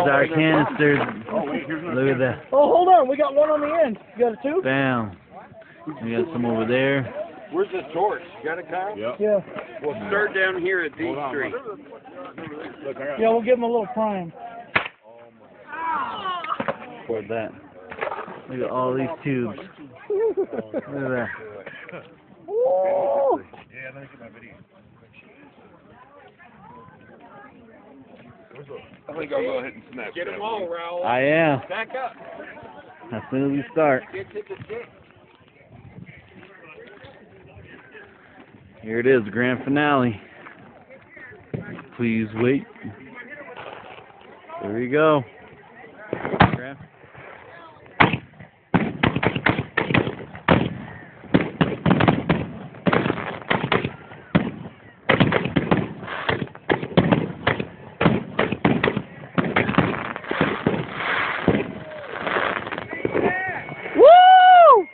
our canisters. Look at that. Oh, hold on. We got one on the end. You got a two? Bam. We got some over there. Where's the torch? You got it, Kyle? Yep. Yeah. We'll start down here at D Street. Look, I got Yeah, we'll give them a little time. Look at that. Look at all these tubes. Look at that. Oh. Yeah, let me get my video. I think I'll go ahead and snap. Get them all, Raoul. I am. Back up. As soon as we start. Get to the stick. Here it is, the grand finale. Please wait. There we go. Grand Woo!